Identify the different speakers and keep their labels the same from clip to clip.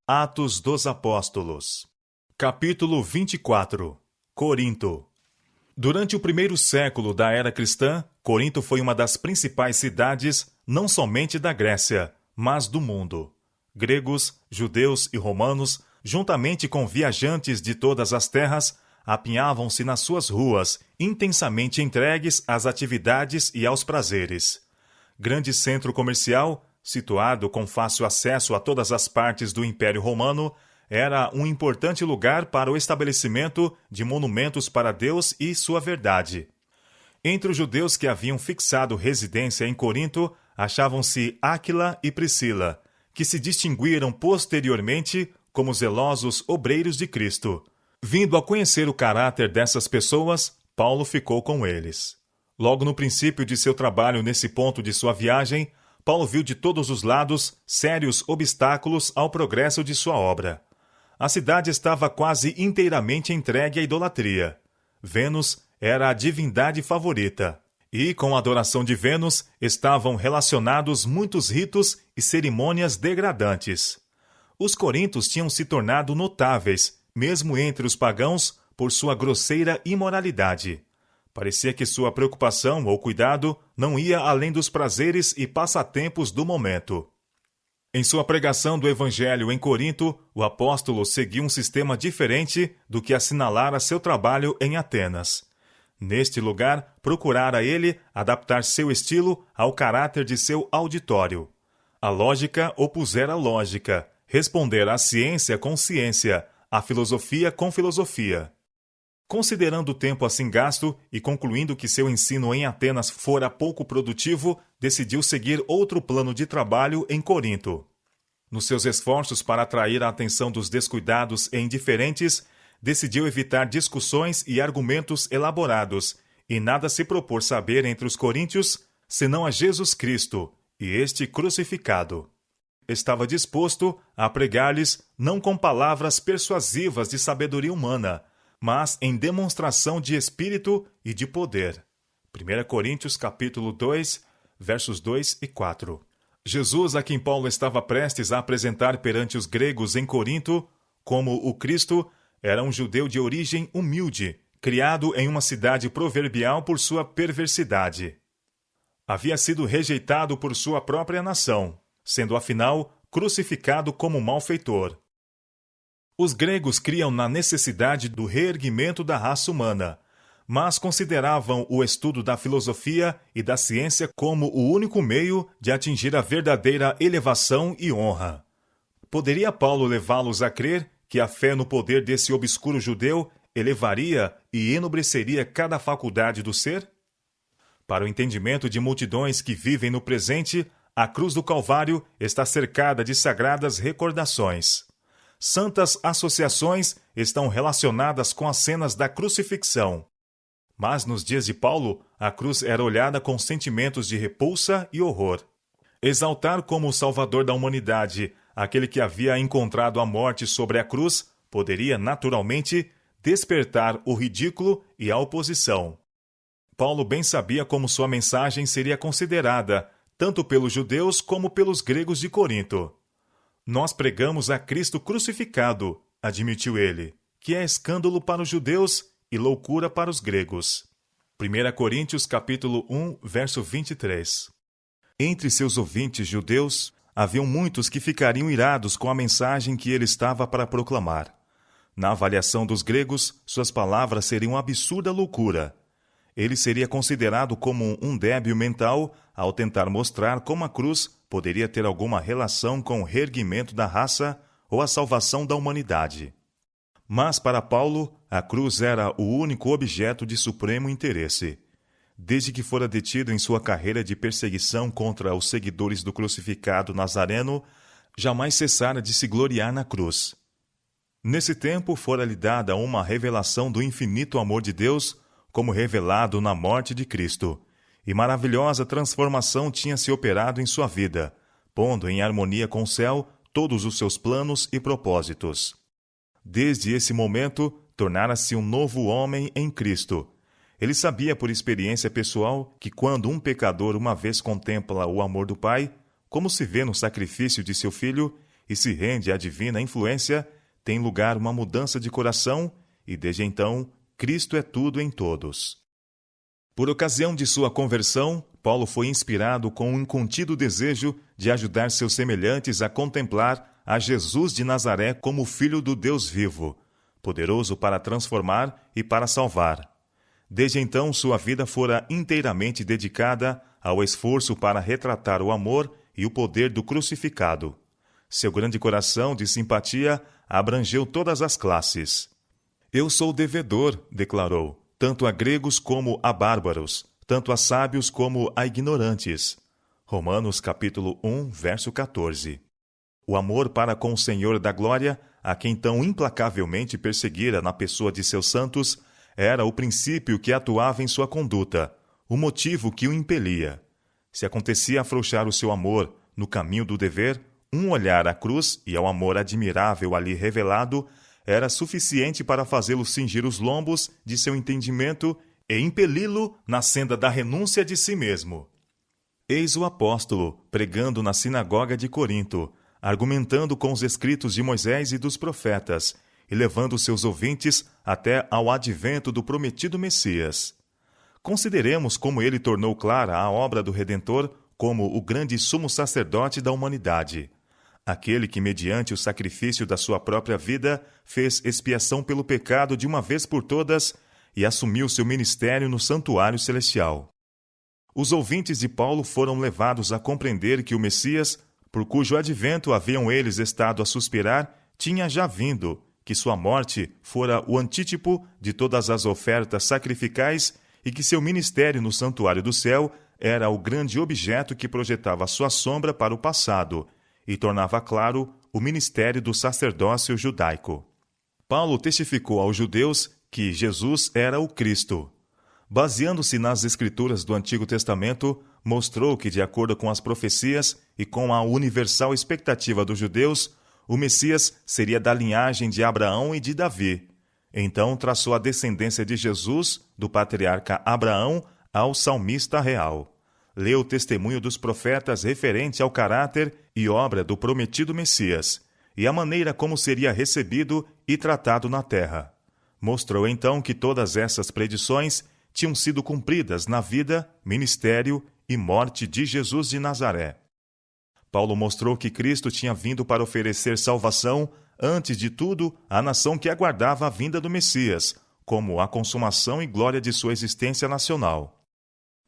Speaker 1: Atos dos Apóstolos. Capítulo 24. Corinto. Durante o primeiro século da era cristã, Corinto foi uma das principais cidades, não somente da Grécia, mas do mundo. Gregos, judeus e romanos, juntamente com viajantes de todas as terras, apinhavam-se nas suas ruas, intensamente entregues às atividades e aos prazeres. Grande centro comercial, situado com fácil acesso a todas as partes do Império Romano, era um importante lugar para o estabelecimento de monumentos para Deus e sua verdade. Entre os judeus que haviam fixado residência em Corinto, achavam-se Áquila e Priscila, que se distinguiram posteriormente como zelosos obreiros de Cristo. Vindo a conhecer o caráter dessas pessoas, Paulo ficou com eles. Logo no princípio de seu trabalho nesse ponto de sua viagem, Paulo viu de todos os lados sérios obstáculos ao progresso de sua obra. A cidade estava quase inteiramente entregue à idolatria. Vênus era a divindade favorita, e com a adoração de Vênus estavam relacionados muitos ritos e cerimônias degradantes. Os coríntios tinham se tornado notáveis, mesmo entre os pagãos, por sua grosseira imoralidade. Parecia que sua preocupação ou cuidado não ia além dos prazeres e passatempos do momento. Em sua pregação do Evangelho em Corinto, o apóstolo seguiu um sistema diferente do que assinalara seu trabalho em Atenas. Neste lugar, procurara ele adaptar seu estilo ao caráter de seu auditório. A lógica opusera lógica, responder à ciência com ciência, à filosofia com filosofia. Considerando o tempo assim gasto e concluindo que seu ensino em Atenas fora pouco produtivo, decidiu seguir outro plano de trabalho em Corinto. Nos seus esforços para atrair a atenção dos descuidados e indiferentes, decidiu evitar discussões e argumentos elaborados, e nada se propor saber entre os coríntios, senão a Jesus Cristo, e este crucificado. Estava disposto a pregar-lhes não com palavras persuasivas de sabedoria humana, mas em demonstração de espírito e de poder. 1 Coríntios capítulo 2, versos 2 e 4. Jesus, a quem Paulo estava prestes a apresentar perante os gregos em Corinto, como o Cristo, era um judeu de origem humilde, criado em uma cidade proverbial por sua perversidade. Havia sido rejeitado por sua própria nação, sendo afinal crucificado como malfeitor. Os gregos criam na necessidade do reerguimento da raça humana, mas consideravam o estudo da filosofia e da ciência como o único meio de atingir a verdadeira elevação e honra. Poderia Paulo levá-los a crer que a fé no poder desse obscuro judeu elevaria e enobreceria cada faculdade do ser? Para o entendimento de multidões que vivem no presente, a cruz do Calvário está cercada de sagradas recordações. Santas associações estão relacionadas com as cenas da crucifixão. Mas nos dias de Paulo, a cruz era olhada com sentimentos de repulsa e horror. Exaltar como o Salvador da humanidade aquele que havia encontrado a morte sobre a cruz poderia, naturalmente, despertar o ridículo e a oposição. Paulo bem sabia como sua mensagem seria considerada, tanto pelos judeus como pelos gregos de Corinto. Nós pregamos a Cristo crucificado, admitiu ele, que é escândalo para os judeus e loucura para os gregos. 1 Coríntios capítulo 1, verso 23. Entre seus ouvintes judeus, haviam muitos que ficariam irados com a mensagem que ele estava para proclamar. Na avaliação dos gregos, suas palavras seriam absurda loucura. Ele seria considerado como um débil mental ao tentar mostrar como a cruz poderia ter alguma relação com o reerguimento da raça ou a salvação da humanidade. Mas para Paulo, a cruz era o único objeto de supremo interesse. Desde que fora detido em sua carreira de perseguição contra os seguidores do crucificado Nazareno, jamais cessara de se gloriar na cruz. Nesse tempo fora-lhe dada uma revelação do infinito amor de Deus, como revelado na morte de Cristo, e maravilhosa transformação tinha se operado em sua vida, pondo em harmonia com o céu todos os seus planos e propósitos. Desde esse momento, tornara-se um novo homem em Cristo. Ele sabia por experiência pessoal que quando um pecador uma vez contempla o amor do Pai, como se vê no sacrifício de seu Filho, e se rende à divina influência, tem lugar uma mudança de coração e, desde então, Cristo é tudo em todos. Por ocasião de sua conversão, Paulo foi inspirado com um incontido desejo de ajudar seus semelhantes a contemplar a Jesus de Nazaré como Filho do Deus vivo, poderoso para transformar e para salvar. Desde então, sua vida fora inteiramente dedicada ao esforço para retratar o amor e o poder do crucificado. Seu grande coração de simpatia abrangeu todas as classes. Eu sou devedor, declarou, tanto a gregos como a bárbaros, tanto a sábios como a ignorantes. Romanos capítulo 1, verso 14. O amor para com o Senhor da glória, a quem tão implacavelmente perseguira na pessoa de seus santos, era o princípio que atuava em sua conduta, o motivo que o impelia. Se acontecia afrouxar o seu amor no caminho do dever, um olhar à cruz e ao amor admirável ali revelado era suficiente para fazê-lo cingir os lombos de seu entendimento e impeli-lo na senda da renúncia de si mesmo. Eis o apóstolo pregando na sinagoga de Corinto, argumentando com os escritos de Moisés e dos profetas, e levando seus ouvintes até ao advento do prometido Messias. Consideremos como ele tornou clara a obra do Redentor como o grande sumo sacerdote da humanidade. Aquele que, mediante o sacrifício da sua própria vida, fez expiação pelo pecado de uma vez por todas e assumiu seu ministério no santuário celestial. Os ouvintes de Paulo foram levados a compreender que o Messias, por cujo advento haviam eles estado a suspirar, tinha já vindo, que sua morte fora o antítipo de todas as ofertas sacrificais e que seu ministério no santuário do céu era o grande objeto que projetava sua sombra para o passado e tornava claro o ministério do sacerdócio judaico. Paulo testificou aos judeus que Jesus era o Cristo. Baseando-se nas escrituras do Antigo Testamento, mostrou que, de acordo com as profecias e com a universal expectativa dos judeus, o Messias seria da linhagem de Abraão e de Davi. Então traçou a descendência de Jesus, do patriarca Abraão, ao salmista real. Leu o testemunho dos profetas referente ao caráter e obra do prometido Messias, e a maneira como seria recebido e tratado na terra. Mostrou então que todas essas predições tinham sido cumpridas na vida, ministério e morte de Jesus de Nazaré. Paulo mostrou que Cristo tinha vindo para oferecer salvação, antes de tudo, à nação que aguardava a vinda do Messias, como a consumação e glória de sua existência nacional.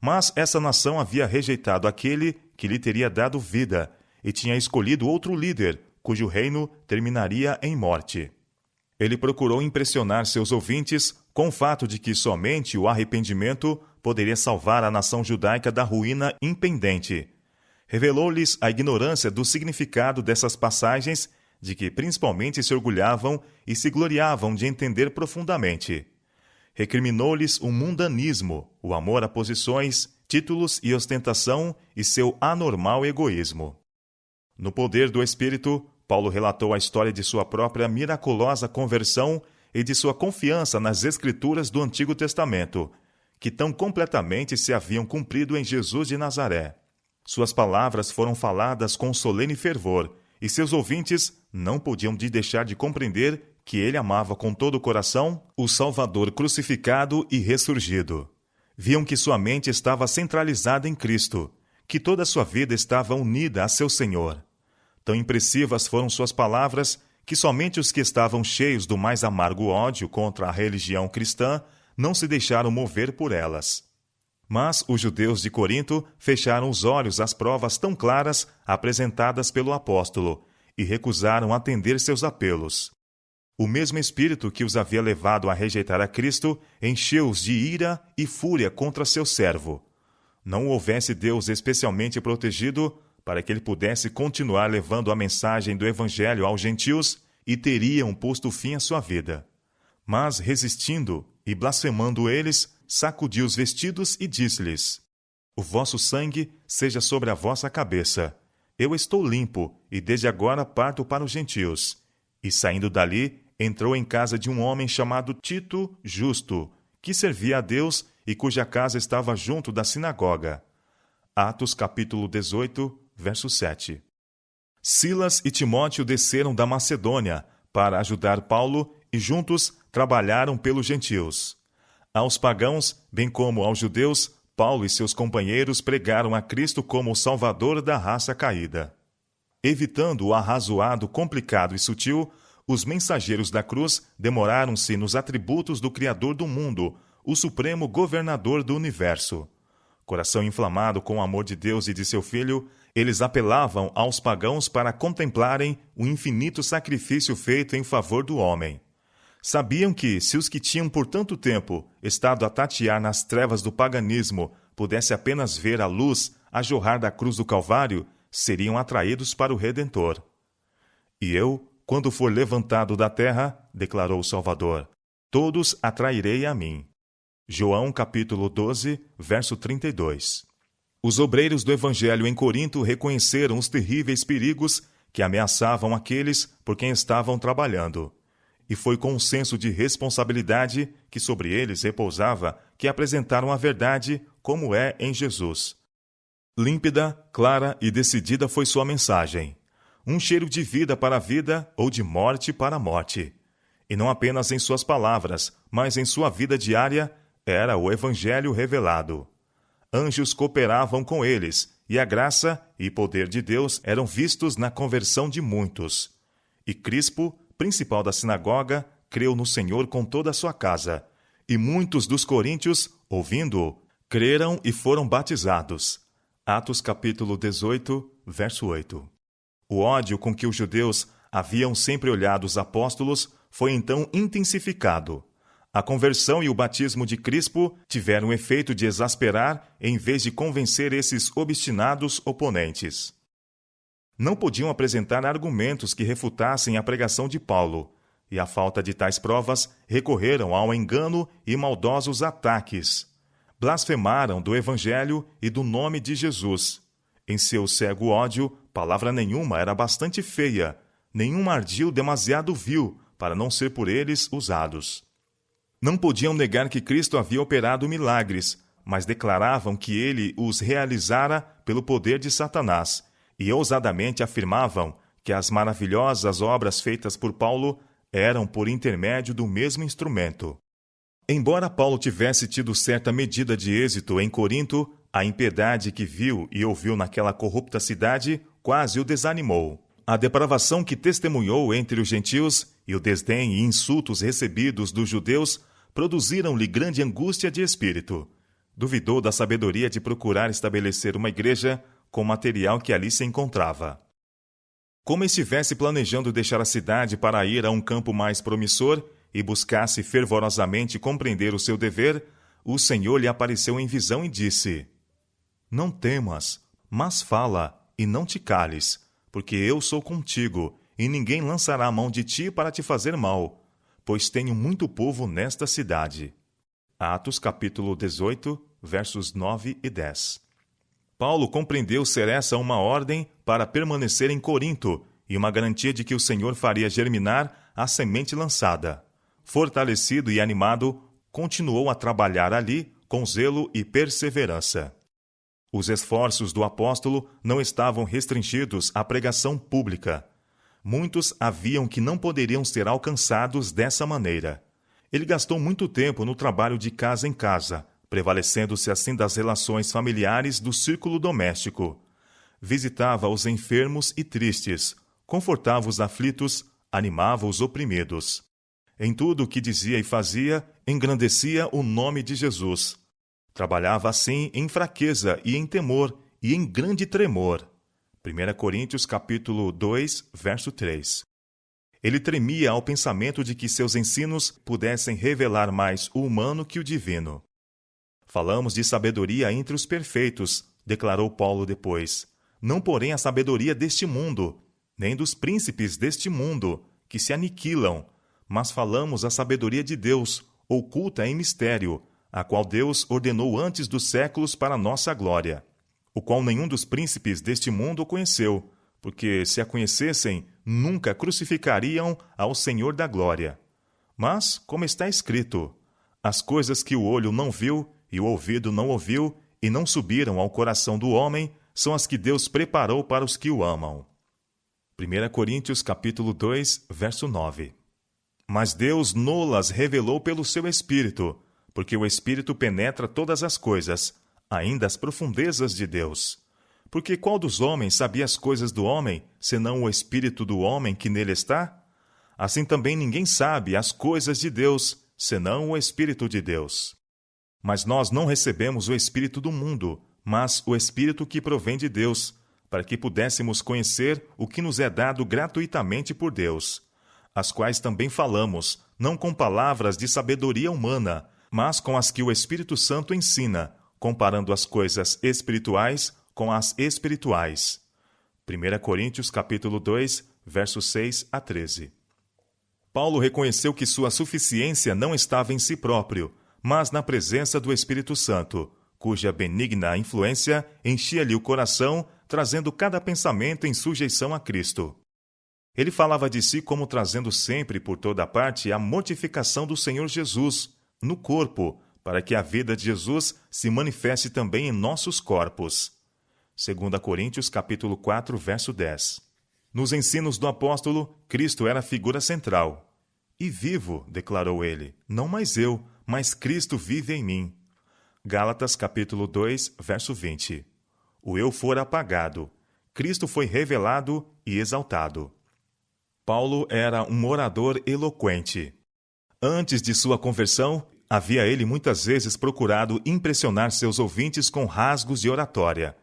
Speaker 1: Mas essa nação havia rejeitado aquele que lhe teria dado vida e tinha escolhido outro líder, cujo reino terminaria em morte. Ele procurou impressionar seus ouvintes com o fato de que somente o arrependimento poderia salvar a nação judaica da ruína impendente. Revelou-lhes a ignorância do significado dessas passagens, de que principalmente se orgulhavam e se gloriavam de entender profundamente. Recriminou-lhes o mundanismo, o amor a posições, títulos e ostentação e seu anormal egoísmo. No poder do Espírito, Paulo relatou a história de sua própria miraculosa conversão e de sua confiança nas Escrituras do Antigo Testamento, que tão completamente se haviam cumprido em Jesus de Nazaré. Suas palavras foram faladas com solene fervor, e seus ouvintes não podiam deixar de compreender que ele amava com todo o coração o Salvador crucificado e ressurgido. Viam que sua mente estava centralizada em Cristo, que toda a sua vida estava unida a seu Senhor. Tão impressivas foram suas palavras que somente os que estavam cheios do mais amargo ódio contra a religião cristã não se deixaram mover por elas. Mas os judeus de Corinto fecharam os olhos às provas tão claras apresentadas pelo apóstolo e recusaram atender seus apelos. O mesmo espírito que os havia levado a rejeitar a Cristo encheu-os de ira e fúria contra seu servo. Não o houvesse Deus especialmente protegido para que ele pudesse continuar levando a mensagem do Evangelho aos gentios e teriam posto fim à sua vida. Mas, resistindo e blasfemando eles, sacudiu os vestidos e disse-lhes: O vosso sangue seja sobre a vossa cabeça. Eu estou limpo, e desde agora parto para os gentios. E saindo dali, entrou em casa de um homem chamado Tito Justo, que servia a Deus e cuja casa estava junto da sinagoga. Atos capítulo 18, verso 7. Silas e Timóteo desceram da Macedônia para ajudar Paulo e juntos trabalharam pelos gentios. Aos pagãos, bem como aos judeus, Paulo e seus companheiros pregaram a Cristo como o Salvador da raça caída. Evitando o arrazoado, complicado e sutil, os mensageiros da cruz demoraram-se nos atributos do Criador do mundo, o supremo governador do universo. Coração inflamado com o amor de Deus e de seu Filho, eles apelavam aos pagãos para contemplarem o infinito sacrifício feito em favor do homem. Sabiam que, se os que tinham por tanto tempo estado a tatear nas trevas do paganismo pudessem apenas ver a luz a jorrar da cruz do Calvário, seriam atraídos para o Redentor. E eu, quando for levantado da terra, declarou o Salvador, todos atrairei a mim. João capítulo 12, verso 32. Os obreiros do Evangelho em Corinto reconheceram os terríveis perigos que ameaçavam aqueles por quem estavam trabalhando. E foi com um senso de responsabilidade que sobre eles repousava que apresentaram a verdade como é em Jesus. Límpida, clara e decidida foi sua mensagem. Um cheiro de vida para a vida ou de morte para a morte. E não apenas em suas palavras, mas em sua vida diária, era o Evangelho revelado. Anjos cooperavam com eles, e a graça e poder de Deus eram vistos na conversão de muitos. E Crispo, principal da sinagoga, creu no Senhor com toda a sua casa. E muitos dos coríntios, ouvindo-o, creram e foram batizados. Atos capítulo 18, verso 8. O ódio com que os judeus haviam sempre olhado os apóstolos foi então intensificado. A conversão e o batismo de Crispo tiveram o efeito de exasperar em vez de convencer esses obstinados oponentes. Não podiam apresentar argumentos que refutassem a pregação de Paulo, e à falta de tais provas recorreram ao engano e maldosos ataques. Blasfemaram do Evangelho e do nome de Jesus. Em seu cego ódio, palavra nenhuma era bastante feia, nenhum ardil demasiado vil para não ser por eles usados. Não podiam negar que Cristo havia operado milagres, mas declaravam que ele os realizara pelo poder de Satanás, e ousadamente afirmavam que as maravilhosas obras feitas por Paulo eram por intermédio do mesmo instrumento. Embora Paulo tivesse tido certa medida de êxito em Corinto, a impiedade que viu e ouviu naquela corrupta cidade quase o desanimou. A depravação que testemunhou entre os gentios e o desdém e insultos recebidos dos judeus produziram-lhe grande angústia de espírito. Duvidou da sabedoria de procurar estabelecer uma igreja com o material que ali se encontrava. Como estivesse planejando deixar a cidade para ir a um campo mais promissor e buscasse fervorosamente compreender o seu dever, o Senhor lhe apareceu em visão e disse: Não temas, mas fala, e não te cales, porque eu sou contigo, e ninguém lançará a mão de ti para te fazer mal, pois tenho muito povo nesta cidade. Atos capítulo 18, versos 9 e 10. Paulo compreendeu ser essa uma ordem para permanecer em Corinto e uma garantia de que o Senhor faria germinar a semente lançada. Fortalecido e animado, continuou a trabalhar ali com zelo e perseverança. Os esforços do apóstolo não estavam restringidos à pregação pública. Muitos haviam que não poderiam ser alcançados dessa maneira. Ele gastou muito tempo no trabalho de casa em casa, prevalecendo-se assim das relações familiares do círculo doméstico. Visitava os enfermos e tristes, confortava os aflitos, animava os oprimidos. Em tudo o que dizia e fazia, engrandecia o nome de Jesus. Trabalhava assim em fraqueza e em temor e em grande tremor. 1 Coríntios capítulo 2, verso 3. Ele tremia ao pensamento de que seus ensinos pudessem revelar mais o humano que o divino. Falamos de sabedoria entre os perfeitos, declarou Paulo depois. Não, porém, a sabedoria deste mundo, nem dos príncipes deste mundo, que se aniquilam, mas falamos a sabedoria de Deus, oculta em mistério, a qual Deus ordenou antes dos séculos para nossa glória, o qual nenhum dos príncipes deste mundo conheceu, porque, se a conhecessem, nunca crucificariam ao Senhor da glória. Mas, como está escrito, as coisas que o olho não viu e o ouvido não ouviu e não subiram ao coração do homem são as que Deus preparou para os que o amam. 1 Coríntios capítulo 2, verso 9. Mas Deus nolas revelou pelo seu Espírito, porque o Espírito penetra todas as coisas, ainda as profundezas de Deus. Porque qual dos homens sabia as coisas do homem, senão o Espírito do homem que nele está? Assim também ninguém sabe as coisas de Deus, senão o Espírito de Deus. Mas nós não recebemos o Espírito do mundo, mas o Espírito que provém de Deus, para que pudéssemos conhecer o que nos é dado gratuitamente por Deus, as quais também falamos, não com palavras de sabedoria humana, mas com as que o Espírito Santo ensina, comparando as coisas espirituais com as espirituais. 1 Coríntios capítulo 2, versos 6 a 13. Paulo reconheceu que sua suficiência não estava em si próprio, mas na presença do Espírito Santo, cuja benigna influência enchia-lhe o coração, trazendo cada pensamento em sujeição a Cristo. Ele falava de si como trazendo sempre por toda parte a mortificação do Senhor Jesus, no corpo, para que a vida de Jesus se manifeste também em nossos corpos. 2 Coríntios capítulo 4, verso 10. Nos ensinos do apóstolo, Cristo era a figura central. E vivo, declarou ele, não mais eu, mas Cristo vive em mim. Gálatas capítulo 2, verso 20. O eu fora apagado, Cristo foi revelado e exaltado. Paulo era um orador eloquente. Antes de sua conversão, havia ele muitas vezes procurado impressionar seus ouvintes com rasgos de oratória.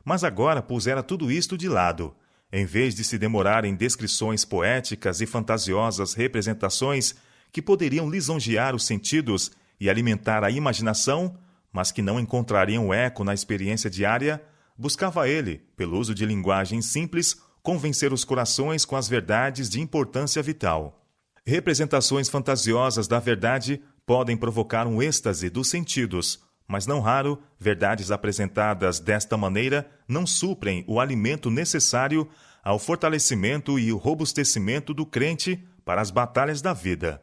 Speaker 1: Mas agora pusera tudo isto de lado. Em vez de se demorar em descrições poéticas e fantasiosas representações que poderiam lisonjear os sentidos e alimentar a imaginação, mas que não encontrariam eco na experiência diária, buscava ele, pelo uso de linguagem simples, convencer os corações com as verdades de importância vital. Representações fantasiosas da verdade podem provocar um êxtase dos sentidos, mas não raro, verdades apresentadas desta maneira não suprem o alimento necessário ao fortalecimento e o robustecimento do crente para as batalhas da vida.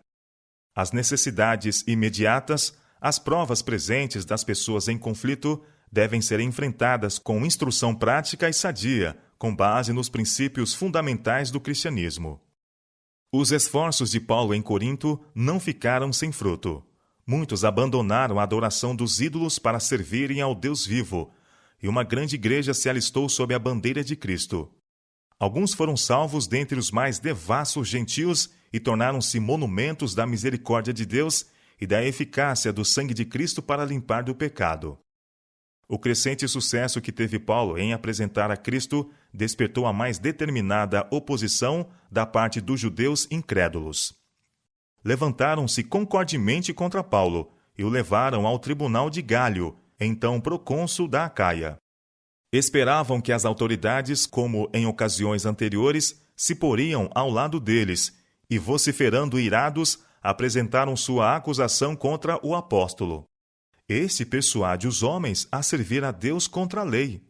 Speaker 1: As necessidades imediatas, as provas presentes das pessoas em conflito, devem ser enfrentadas com instrução prática e sadia, com base nos princípios fundamentais do cristianismo. Os esforços de Paulo em Corinto não ficaram sem fruto. Muitos abandonaram a adoração dos ídolos para servirem ao Deus vivo, e uma grande igreja se alistou sob a bandeira de Cristo. Alguns foram salvos dentre os mais devassos gentios e tornaram-se monumentos da misericórdia de Deus e da eficácia do sangue de Cristo para limpar do pecado. O crescente sucesso que teve Paulo em apresentar a Cristo despertou a mais determinada oposição da parte dos judeus incrédulos. Levantaram-se concordemente contra Paulo e o levaram ao tribunal de Gálio, então procônsul da Acaia. Esperavam que as autoridades, como em ocasiões anteriores, se poriam ao lado deles e, vociferando irados, apresentaram sua acusação contra o apóstolo. Este persuade os homens a servir a Deus contra a lei.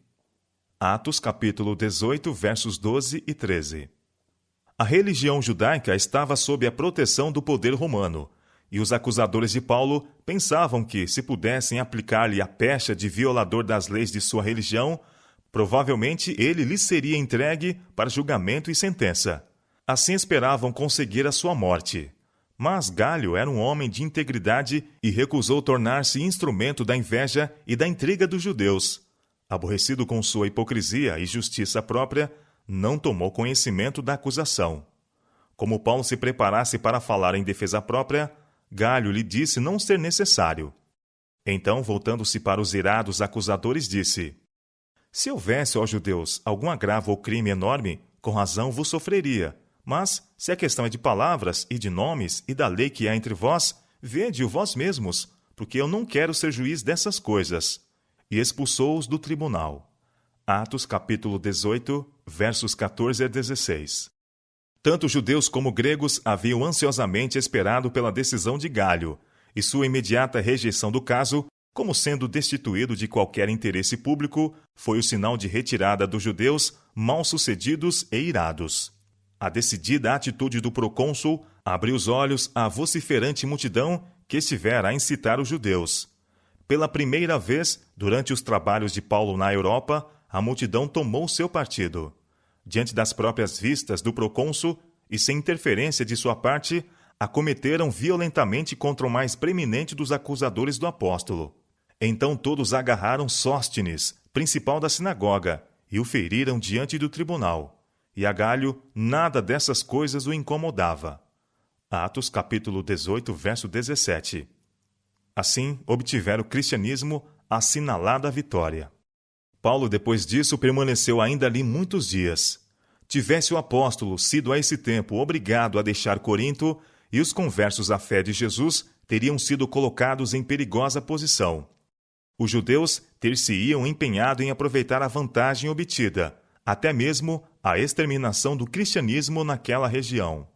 Speaker 1: Atos capítulo 18, versos 12 e 13. A religião judaica estava sob a proteção do poder romano, e os acusadores de Paulo pensavam que, se pudessem aplicar-lhe a pecha de violador das leis de sua religião, provavelmente ele lhes seria entregue para julgamento e sentença. Assim esperavam conseguir a sua morte. Mas Gálio era um homem de integridade e recusou tornar-se instrumento da inveja e da intriga dos judeus. Aborrecido com sua hipocrisia e justiça própria, não tomou conhecimento da acusação. Como Paulo se preparasse para falar em defesa própria, Gálio lhe disse não ser necessário. Então, voltando-se para os irados acusadores, disse: Se houvesse, ó judeus, algum agravo ou crime enorme, com razão vos sofreria. Mas, se a questão é de palavras e de nomes e da lei que há entre vós, vede-o vós mesmos, porque eu não quero ser juiz dessas coisas. E expulsou-os do tribunal. Atos capítulo 18, versos 14 a 16. Tanto judeus como gregos haviam ansiosamente esperado pela decisão de Gálio, e sua imediata rejeição do caso, como sendo destituído de qualquer interesse público, foi o sinal de retirada dos judeus mal-sucedidos e irados. A decidida atitude do procônsul abriu os olhos à vociferante multidão que estivera a incitar os judeus. Pela primeira vez, durante os trabalhos de Paulo na Europa, a multidão tomou seu partido. diante das próprias vistas do procônsul e sem interferência de sua parte, acometeram violentamente contra o mais preeminente dos acusadores do apóstolo. Então todos agarraram Sóstenes, principal da sinagoga, e o feriram diante do tribunal. E a Galho nada dessas coisas o incomodava. Atos capítulo 18, verso 17. Assim, obtiveram o cristianismo assinalada a vitória. Paulo, depois disso, permaneceu ainda ali muitos dias. Tivesse o apóstolo sido a esse tempo obrigado a deixar Corinto, e os conversos à fé de Jesus teriam sido colocados em perigosa posição. Os judeus ter-se-iam empenhado em aproveitar a vantagem obtida, até mesmo a exterminação do cristianismo naquela região.